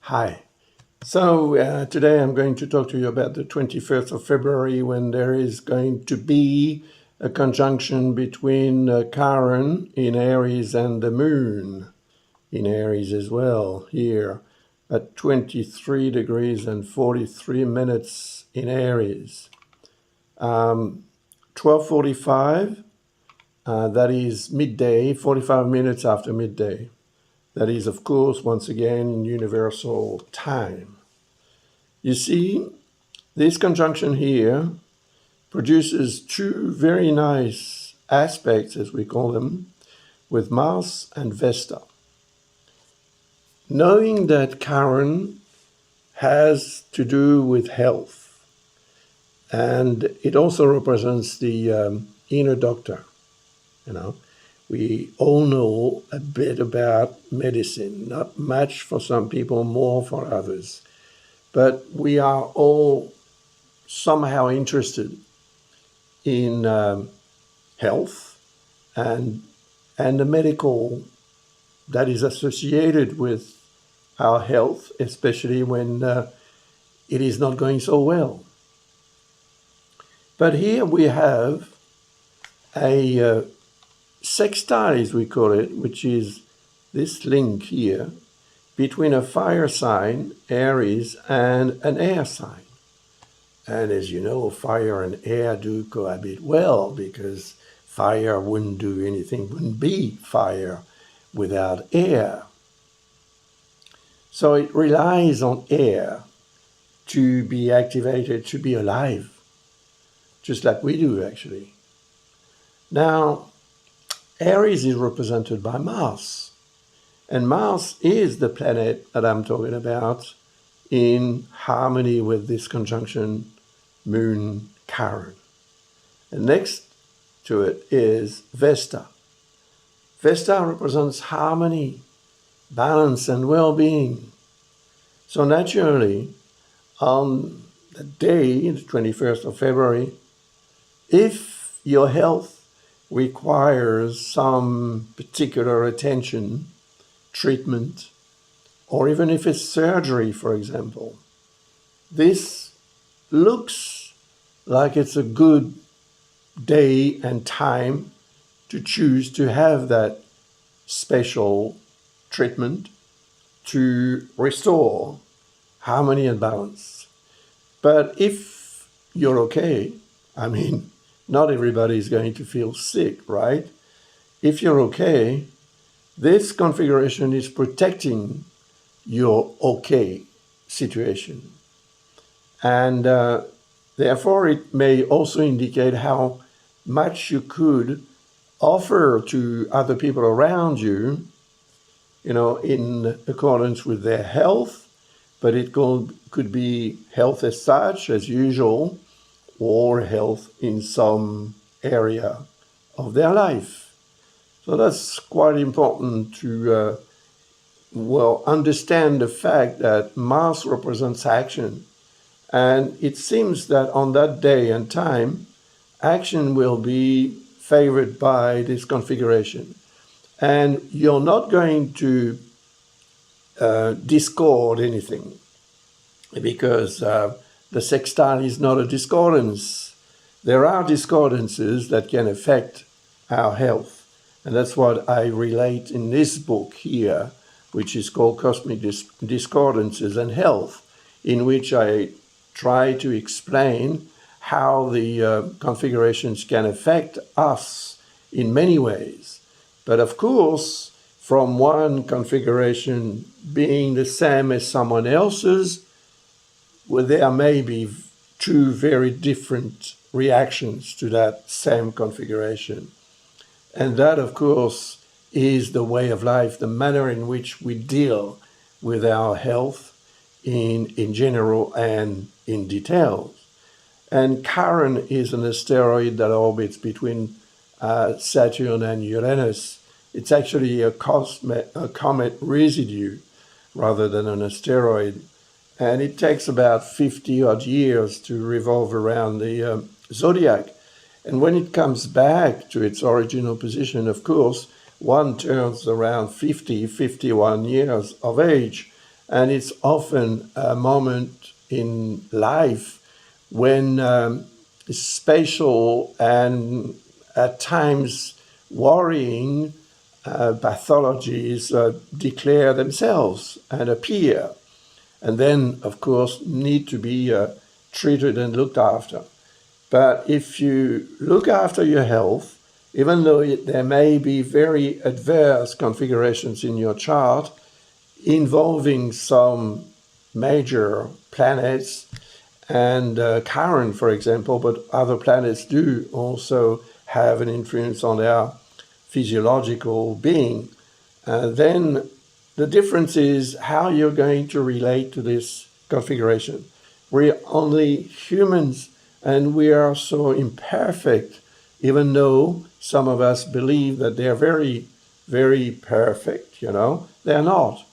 Hi. So today I'm going to talk to you about the 21st of February when there is going to be a conjunction between Chiron in Aries and the Moon in Aries as well, here at 23 degrees and 43 minutes in Aries. 12:45, that is midday, 45 minutes after midday. That is, of course, once again, universal time. You see, this conjunction here produces two very nice aspects, as we call them, with Mars and Vesta. Knowing that Chiron has to do with health, and it also represents the inner doctor. You know, we all know a bit about medicine, not much for some people, more for others. But we are all somehow interested in health and the medical that is associated with our health, especially when it is not going so well. But here we have a sextile, as we call it, which is this link here between a fire sign, Aries, and an air sign. And as you know, fire and air do cohabit well because fire wouldn't do anything, wouldn't be fire without air. So it relies on air to be activated, to be alive, just like we do actually. Now, Aries is represented by Mars. And Mars is the planet that I'm talking about in harmony with this conjunction Moon Chiron. And next to it is Vesta. Vesta represents harmony, balance, and well-being. So naturally, on the day, the 21st of February, if your health requires some particular attention, treatment, or even if it's surgery, for example, this looks like it's a good day and time to choose to have that special treatment to restore harmony and balance. But if you're okay, I mean, not everybody is going to feel sick, right? If you're okay, this configuration is protecting your okay situation. And therefore, it may also indicate how much you could offer to other people around you, in accordance with their health, but it could be health as such, as usual, or health in some area of their life. So that's quite important to, understand the fact that Mars represents action. And it seems that on that day and time, action will be favored by this configuration. And you're not going to discord anything because the sextile is not a discordance. There are discordances that can affect our health. And that's what I relate in this book here, which is called Cosmic Discordances and Health, in which I try to explain how the configurations can affect us in many ways. But of course, from one configuration being the same as someone else's, well, there may be two very different reactions to that same configuration. And that, of course, is the way of life, the manner in which we deal with our health in general and in detail. And Chiron is an asteroid that orbits between Saturn and Uranus. It's actually a comet residue rather than an asteroid. And it takes about 50 odd years to revolve around the zodiac. And when it comes back to its original position, of course, one turns around 50, 51 years of age. And it's often a moment in life when spatial and at times worrying pathologies declare themselves and appear, and then, of course, need to be treated and looked after. But if you look after your health, even though there may be very adverse configurations in your chart involving some major planets, and Chiron, for example, but other planets do also have an influence on our physiological being, then the difference is how you're going to relate to this configuration. We're only humans, and we are so imperfect, even though some of us believe that they're very, very perfect, they're not.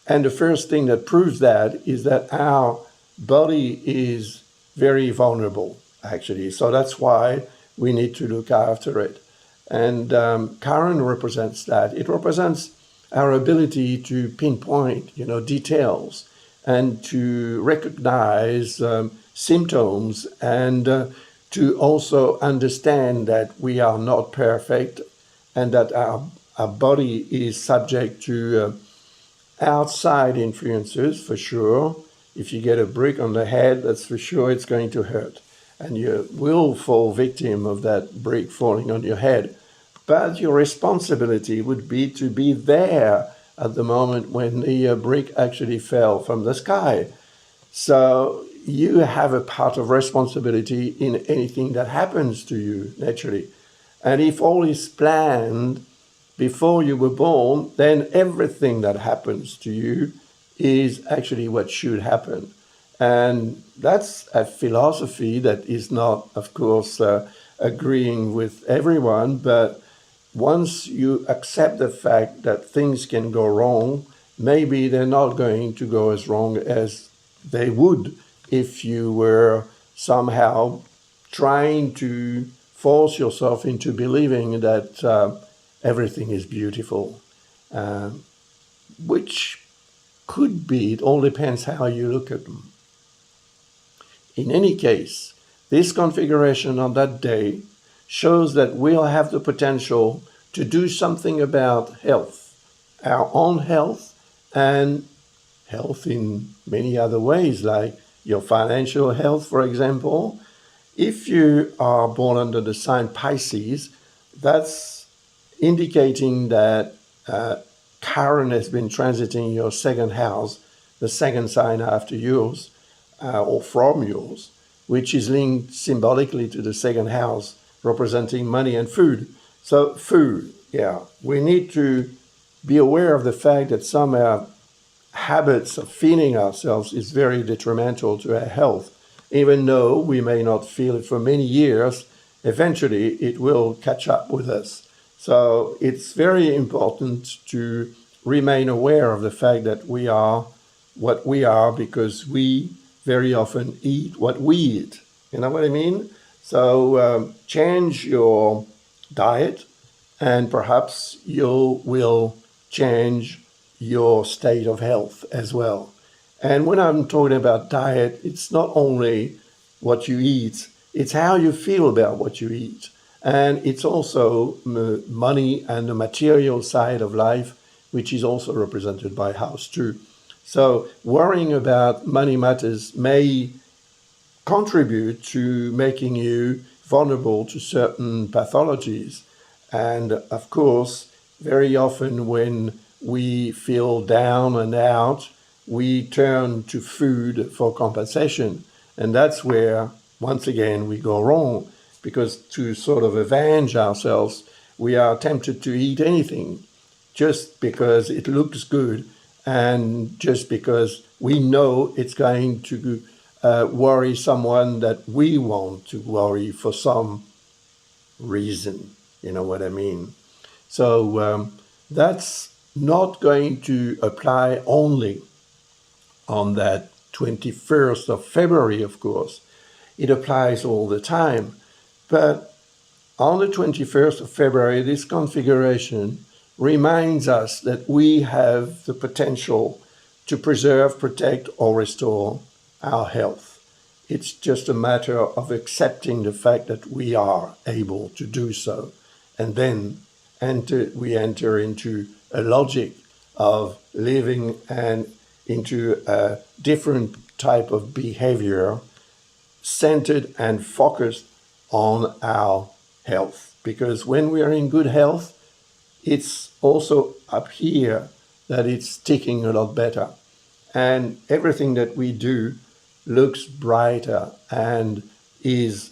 And the first thing that proves that is that our body is very vulnerable, actually. So that's why we need to look after it. And Chiron represents that. It represents our ability to pinpoint, details and to recognize symptoms and to also understand that we are not perfect and that our body is subject to outside influences, for sure. If you get a brick on the head, that's for sure it's going to hurt. And you will fall victim of that brick falling on your head. But your responsibility would be to be there at the moment when the brick actually fell from the sky. So you have a part of responsibility in anything that happens to you, naturally. And if all is planned before you were born, then everything that happens to you is actually what should happen. And that's a philosophy that is not, of course, agreeing with everyone, but once you accept the fact that things can go wrong, maybe they're not going to go as wrong as they would if you were somehow trying to force yourself into believing that everything is beautiful, which could be. It all depends how you look at them. In any case, this configuration on that day shows that we'll have the potential to do something about health, our own health, and health in many other ways, like your financial health, for example. If you are born under the sign Pisces, that's indicating that Chiron has been transiting your second house, the second sign after yours, or from yours, which is linked symbolically to the second house, representing money and food. So food, we need to be aware of the fact that some habits of feeding ourselves is very detrimental to our health. Even though we may not feel it for many years, eventually it will catch up with us. So it's very important to remain aware of the fact that we are what we are because we very often eat what we eat. You know what I mean? So change your diet, and perhaps you will change your state of health as well. And when I'm talking about diet, it's not only what you eat, it's how you feel about what you eat. And it's also money and the material side of life, which is also represented by house 2. So worrying about money matters may contribute to making you vulnerable to certain pathologies. And of course, very often when we feel down and out, we turn to food for compensation. And that's where, once again, we go wrong, because to sort of avenge ourselves, we are tempted to eat anything just because it looks good and just because we know it's going to worry someone that we want to worry for some reason. You know what I mean? So that's not going to apply only on that 21st of February, of course. It applies all the time. But on the 21st of February, this configuration reminds us that we have the potential to preserve, protect, or restore our health. It's just a matter of accepting the fact that we are able to do so. And then we enter into a logic of living and into a different type of behavior centered and focused on our health. Because when we are in good health, it's also up here that it's ticking a lot better. And everything that we do looks brighter and is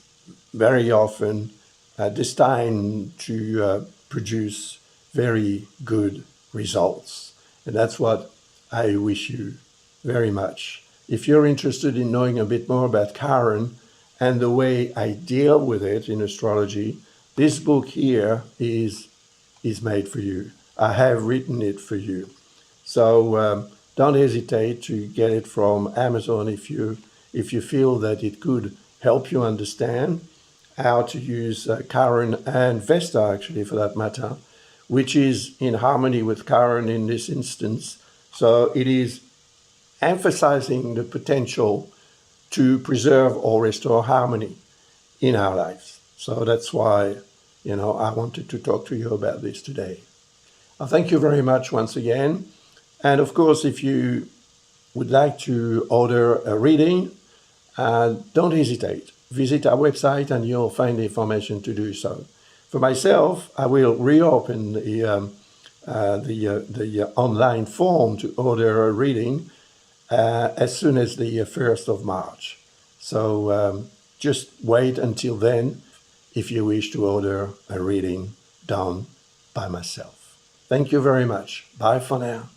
very often destined to produce very good results. And that's what I wish you very much. If you're interested in knowing a bit more about Chiron and the way I deal with it in astrology, this book here is made for you. I have written it for you. So don't hesitate to get it from Amazon if you feel that it could help you understand how to use Chiron and Vesta, actually, for that matter, which is in harmony with Chiron in this instance. So it is emphasizing the potential to preserve or restore harmony in our lives. So that's why, I wanted to talk to you about this today. Thank you very much once again. And of course, if you would like to order a reading, don't hesitate. Visit our website and you'll find the information to do so. For myself, I will reopen the online form to order a reading as soon as the 1st of March. So just wait until then if you wish to order a reading done by myself. Thank you very much. Bye for now.